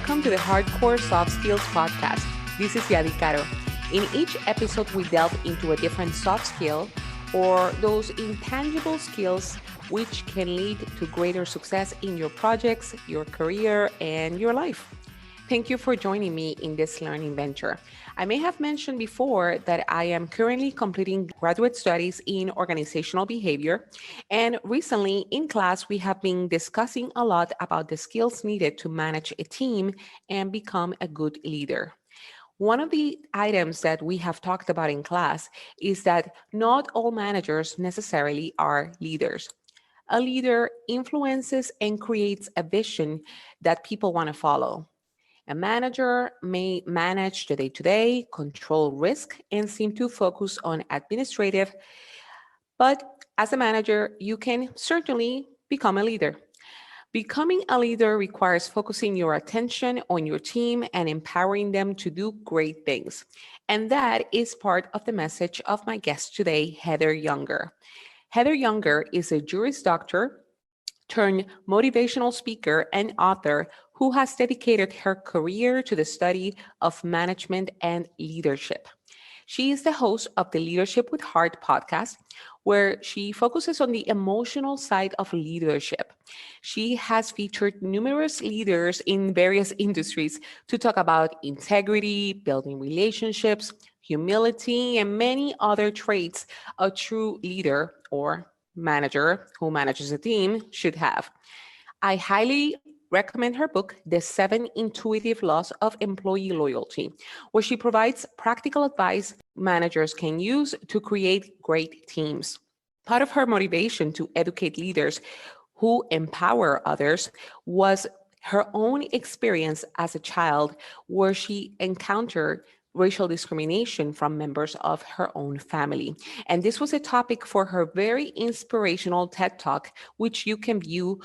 welcome to the Hardcore Soft Skills Podcast. This is Yadi Caro. In each episode, we delve into a different soft skill or those intangible skills which can lead to greater success in your projects, your career, and your life. Thank you for joining me in this learning venture. I may have mentioned before that I am currently completing graduate studies in organizational behavior. And recently in class, we have been discussing a lot about the skills needed to manage a team and become a good leader. One of the items that we have talked about in class is that not all managers necessarily are leaders. A leader influences and creates a vision that people want to follow. A manager may manage the day-to-day, control risk, and seem to focus on administrative, but as a manager, you can certainly become a leader. Becoming a leader requires focusing your attention on your team and empowering them to do great things. And that is part of the message of my guest today, Heather Younger. Heather Younger is a Juris Doctor turned motivational speaker and author who has dedicated her career to the study of management and leadership. She is the host of the Leadership with Heart podcast, where she focuses on the emotional side of leadership. She has featured numerous leaders in various industries to talk about integrity, building relationships, humility, and many other traits a true leader or manager who manages a team should have. I highly recommend her book, The 7 Intuitive Laws of Employee Loyalty, where she provides practical advice managers can use to create great teams. Part of her motivation to educate leaders who empower others was her own experience as a child, where she encountered racial discrimination from members of her own family. And this was a topic for her very inspirational TED Talk, which you can view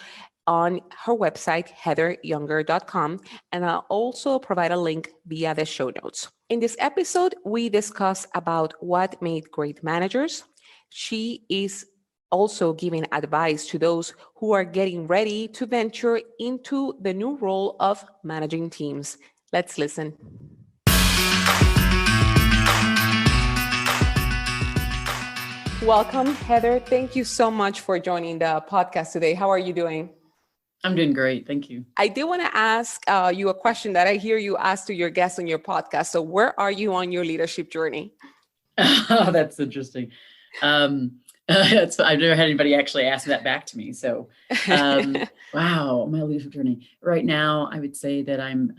on her website, heatheryounger.com, and I'll also provide a link via the show notes. In this episode, we discuss about what made great managers. She is also giving advice to those who are getting ready to venture into the new role of managing teams. Let's listen. Welcome, Heather. Thank you so much for joining the podcast today. How are you doing? I'm doing great. Thank you. I do want to ask you a question that I hear you ask to your guests on your podcast. So where are you on your leadership journey? Oh, that's interesting. I've never had anybody actually ask that back to me. So, wow, my leadership journey. Right now, I would say that I'm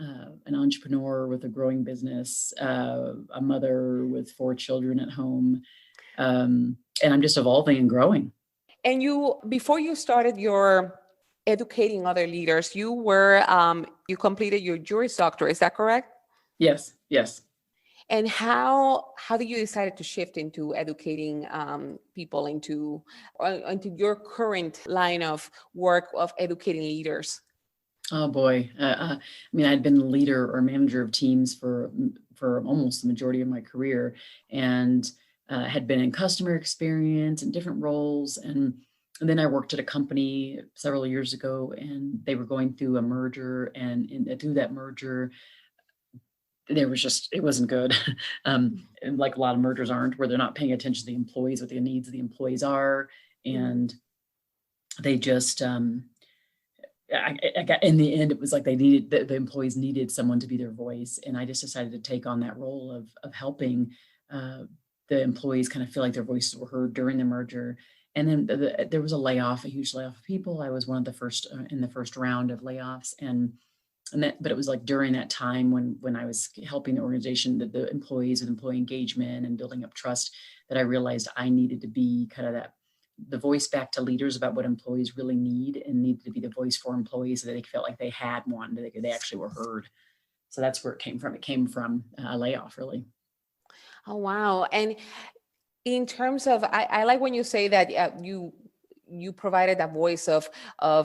an entrepreneur with a growing business, a mother with 4 children at home, and I'm just evolving and growing. And you, before you started your educating other leaders, you were you completed your Juris Doctor. Is that correct? Yes. And how did you decide to shift into educating people into your current line of work of educating leaders? Oh boy, I mean, I'd been the leader or manager of teams for almost the majority of my career, and had been in customer experience and different roles, and then I worked at a company several years ago, and they were going through a merger, and through that merger, it wasn't good. And like a lot of mergers aren't, where they're not paying attention to the employees, what the needs of the employees are. And they just, I got, in the end, it was like the employees needed someone to be their voice. And I just decided to take on that role of helping the employees kind of feel like their voices were heard during the merger. And then there was a huge layoff of people. I was one of the first in the first round of layoffs. But it was like during that time when I was helping the organization, the employees with employee engagement and building up trust, that I realized I needed to be kind of the voice back to leaders about what employees really need, and needed to be the voice for employees so that they felt like they had one, that they actually were heard. So that's where it came from. It came from a layoff, really. Oh, wow. And in terms of, I like when you say that you provided a voice of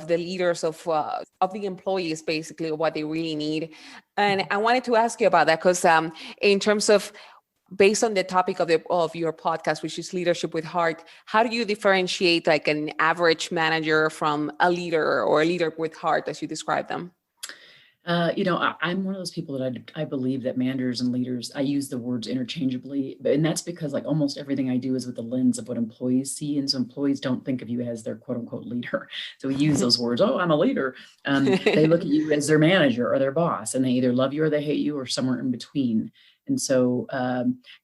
the leaders of the employees, basically what they really need. And I wanted to ask you about that because in terms of, based on the topic of your podcast, which is Leadership with Heart, how do you differentiate like an average manager from a leader or a leader with heart, as you describe them? I'm one of those people that I believe that managers and leaders, I use the words interchangeably, and that's because like almost everything I do is with the lens of what employees see. And so employees don't think of you as their quote unquote leader. So we use those words, oh, I'm a leader. They look at you as their manager or their boss, and they either love you or they hate you or somewhere in between. And so,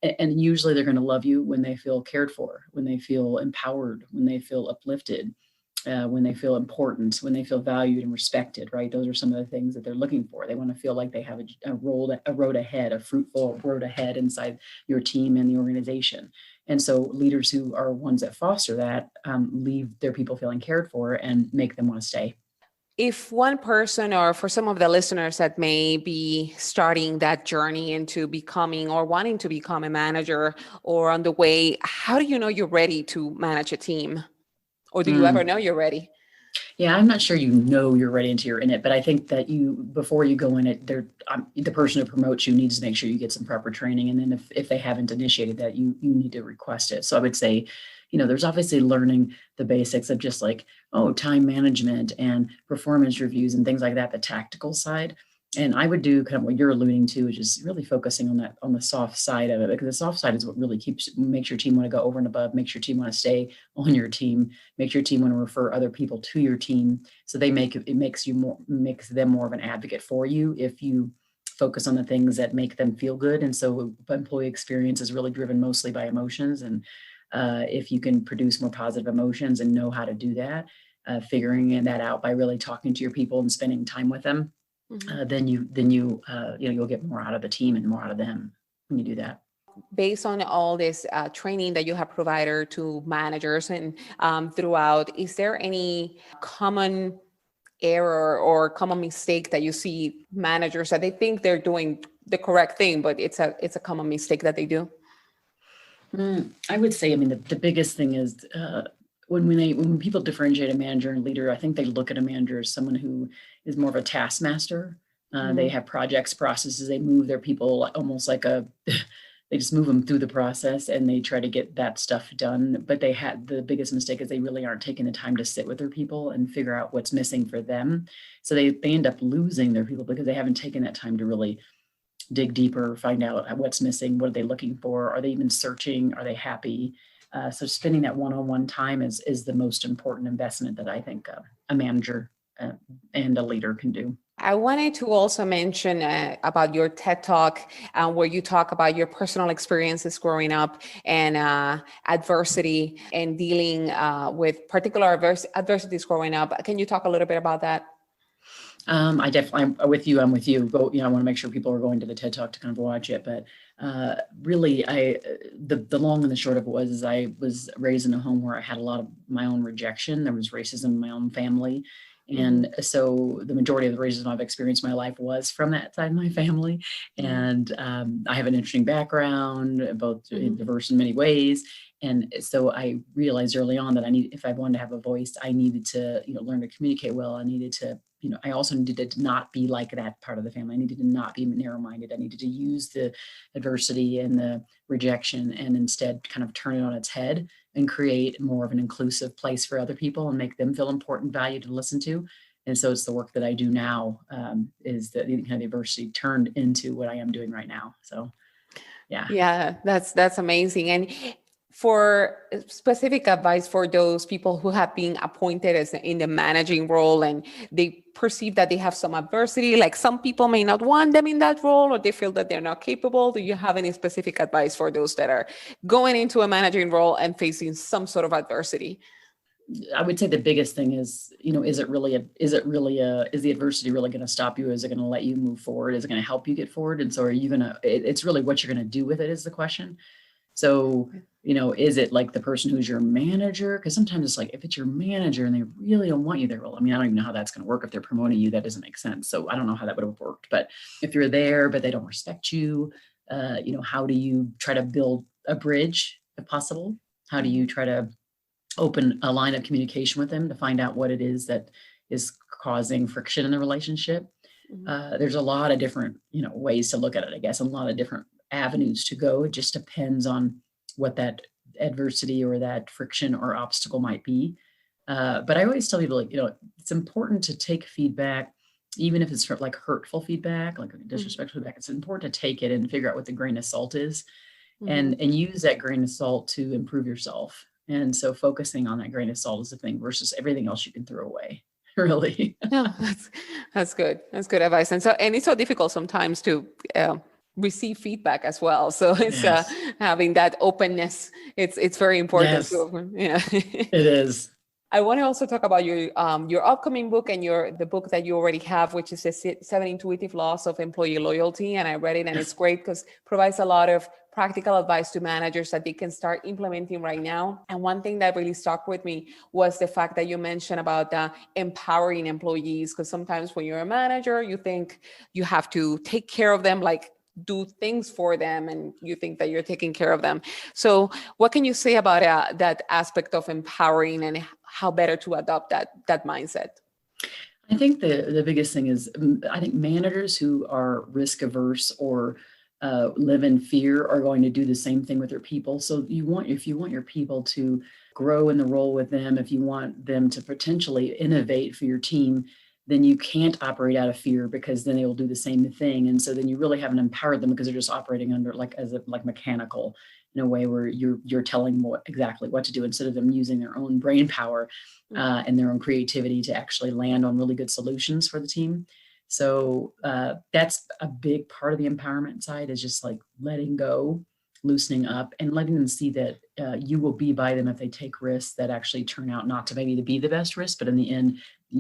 and usually they're going to love you when they feel cared for, when they feel empowered, when they feel uplifted, when they feel important, when they feel valued and respected, right? Those are some of the things that they're looking for. They want to feel like they have a road ahead, a fruitful road ahead inside your team and the organization. And so leaders who are ones that foster that leave their people feeling cared for and make them want to stay. If one person, or for some of the listeners that may be starting that journey into becoming or wanting to become a manager or on the way, how do you know you're ready to manage a team? Or do you ever know you're ready? Yeah, I'm not sure you're ready until you're in it, but I think that before you go in it, the person who promotes you needs to make sure you get some proper training. And then if they haven't initiated that, you need to request it. So I would say, there's obviously learning the basics of just like, time management and performance reviews and things like that, the tactical side. And I would do kind of what you're alluding to, which is really focusing on the soft side of it, because the soft side is what really makes your team want to go over and above, makes your team want to stay on your team, makes your team want to refer other people to your team. So makes them more of an advocate for you if you focus on the things that make them feel good. And so employee experience is really driven mostly by emotions. And if you can produce more positive emotions and know how to do that, figuring that out by really talking to your people and spending time with them, then you'll get more out of the team and more out of them when you do that. Based on all this training that you have provided to managers and throughout, is there any common error or common mistake that you see managers that they think they're doing the correct thing, but it's a common mistake that they do? I would say, the biggest thing is when people differentiate a manager and leader, I think they look at a manager as someone who is more of a taskmaster. They have projects, processes, they move their people almost like they just move them through the process and they try to get that stuff done. But the biggest mistake is they really aren't taking the time to sit with their people and figure out what's missing for them. So they end up losing their people because they haven't taken that time to really dig deeper, find out what's missing, what are they looking for, are they even searching, are they happy? So spending that one-on-one time is the most important investment that I think a manager and a leader can do. I wanted to also mention about your TED Talk, where you talk about your personal experiences growing up and adversity and dealing with particular adversities growing up. Can you talk a little bit about that? I'm with you. Go, I want to make sure people are going to the TED Talk to kind of watch it. But really, the long and the short of it was I was raised in a home where I had a lot of my own rejection. There was racism in my own family. And so the majority of the racism I've experienced in my life was from that side of my family. And I have an interesting background, both diverse in many ways. And so I realized early on that if I wanted to have a voice, I needed to, learn to communicate well. I needed to, I also needed to not be like that part of the family. I needed to not be narrow-minded. I needed to use the adversity and the rejection and instead kind of turn it on its head and create more of an inclusive place for other people and make them feel important, valued, and listened to. And so it's the work that I do now is the kind of adversity turned into what I am doing right now. So, yeah. Yeah, that's amazing. And for specific advice for those people who have been appointed as in the managing role and they perceive that they have some adversity, like some people may not want them in that role or they feel that they're not capable. Do you have any specific advice for those that are going into a managing role and facing some sort of adversity? I would say the biggest thing is, is the adversity really going to stop you? Is it going to let you move forward? Is it going to help you get forward? And so are you it's really what you're going to do with it is the question. So, is it like the person who's your manager? Because sometimes it's like, if it's your manager and they really don't want you there, well, I don't even know how that's going to work. If they're promoting you, that doesn't make sense. So I don't know how that would have worked. But if you're there, but they don't respect you, how do you try to build a bridge if possible? How do you try to open a line of communication with them to find out what it is that is causing friction in the relationship? There's a lot of different, ways to look at it, I guess, a lot of different avenues to go. It just depends on what that adversity or that friction or obstacle might be. But I always tell people, it's important to take feedback even if it's like hurtful feedback, like disrespectful feedback, it's important to take it and figure out what the grain of salt is, and use that grain of salt to improve yourself. And so focusing on that grain of salt is the thing versus everything else you can throw away. Really. Yeah, that's good. That's good advice. And it's so difficult sometimes to receive feedback as well. So it's Yes. having that openness. It's very important. Yes, Yeah. it is. I want to also talk about your upcoming book and the book that you already have, which is the 7 Intuitive Laws of Employee Loyalty. And I read it, and it's great because it provides a lot of practical advice to managers that they can start implementing right now. And one thing that really stuck with me was the fact that you mentioned about empowering employees, because sometimes when you're a manager, you think you have to take care of them, like do things for them, and you think that you're taking care of them. So what can you say about that aspect of empowering and how better to adopt that mindset? I think the biggest thing is, I think managers who are risk averse or live in fear are going to do the same thing with their people. So if you want your people to grow in the role with them, if you want them to potentially innovate for your team, then you can't operate out of fear, because then they will do the same thing. And so then you really haven't empowered them, because they're just operating under like mechanical, in a way where you're telling them exactly what to do, instead of them using their own brain power and their own creativity to actually land on really good solutions for the team. So that's a big part of the empowerment side, is just like letting go, loosening up, and letting them see that you will be by them if they take risks that actually turn out not to maybe to be the best risk, but in the end,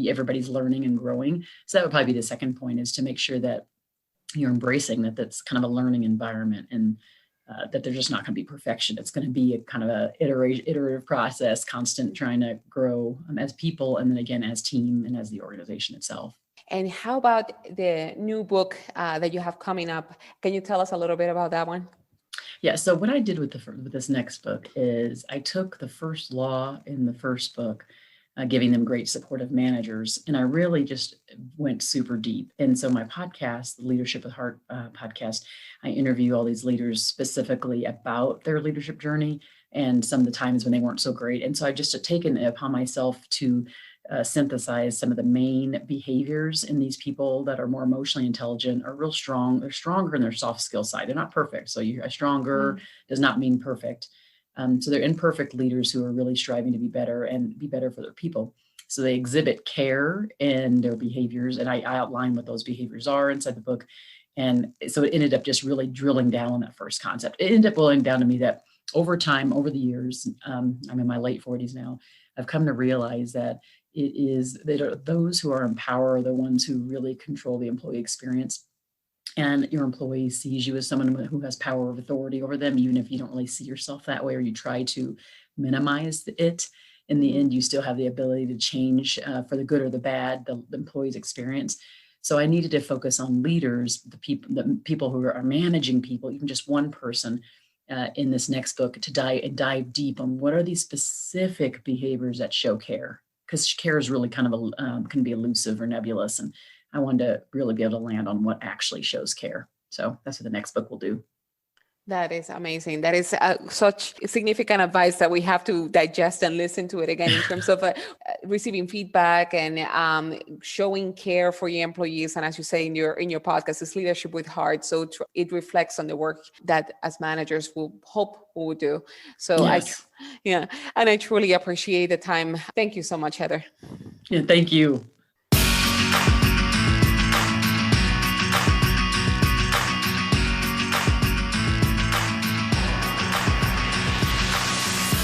everybody's learning and growing. So that would probably be the second point, is to make sure that you're embracing that that's kind of a learning environment, and that they're just not going to be perfection. It's going to be a kind of a iterative process, constant trying to grow as people, and then again, as team and as the organization itself. And how about the new book that you have coming up? Can you tell us a little bit about that one? Yeah. So what I did with this next book is I took the first law in the first book, giving them great supportive managers, and I really just went super deep. And so my podcast, the Leadership with Heart podcast, I interview all these leaders specifically about their leadership journey and some of the times when they weren't so great. And so I just taken it upon myself to synthesize some of the main behaviors in these people that are more emotionally intelligent, are real strong. They're stronger in their soft skill side. They're not perfect. So you're stronger does not mean perfect. So they're imperfect leaders who are really striving to be better and be better for their people. So they exhibit care in their behaviors. And I outline what those behaviors are inside the book. And so it ended up just really drilling down on that first concept. It ended up boiling down to me that over time, over the years, I'm in my late 40s now, I've come to realize that those who are in power are the ones who really control the employee experience. And your employee sees you as someone who has power of authority over them, even if you don't really see yourself that way, or you try to minimize it. In the end, you still have the ability to change for the good or the bad, the employee's experience. So I needed to focus on leaders, the people who are managing people, even just one person, in this next book, to dive deep on what are these specific behaviors that show care, because care is really kind of can be elusive or nebulous, and I wanted to really be able to land on what actually shows care. So that's what the next book will do. That is amazing. That is such significant advice that we have to digest and listen to it again, in terms of receiving feedback and showing care for your employees. And as you say in your podcast, it's leadership with heart. So it reflects on the work that as managers will hope we will do. So yes. And I truly appreciate the time. Thank you so much, Heather. Yeah, thank you.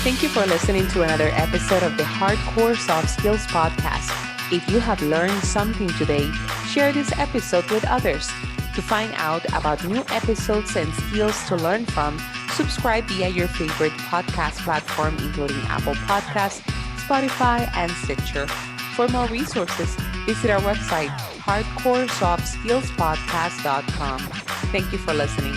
Thank you for listening to another episode of the Hardcore Soft Skills Podcast. If you have learned something today, share this episode with others. To find out about new episodes and skills to learn from, subscribe via your favorite podcast platform, including Apple Podcasts, Spotify, and Stitcher. For more resources, visit our website, hardcoresoftskillspodcast.com. Thank you for listening.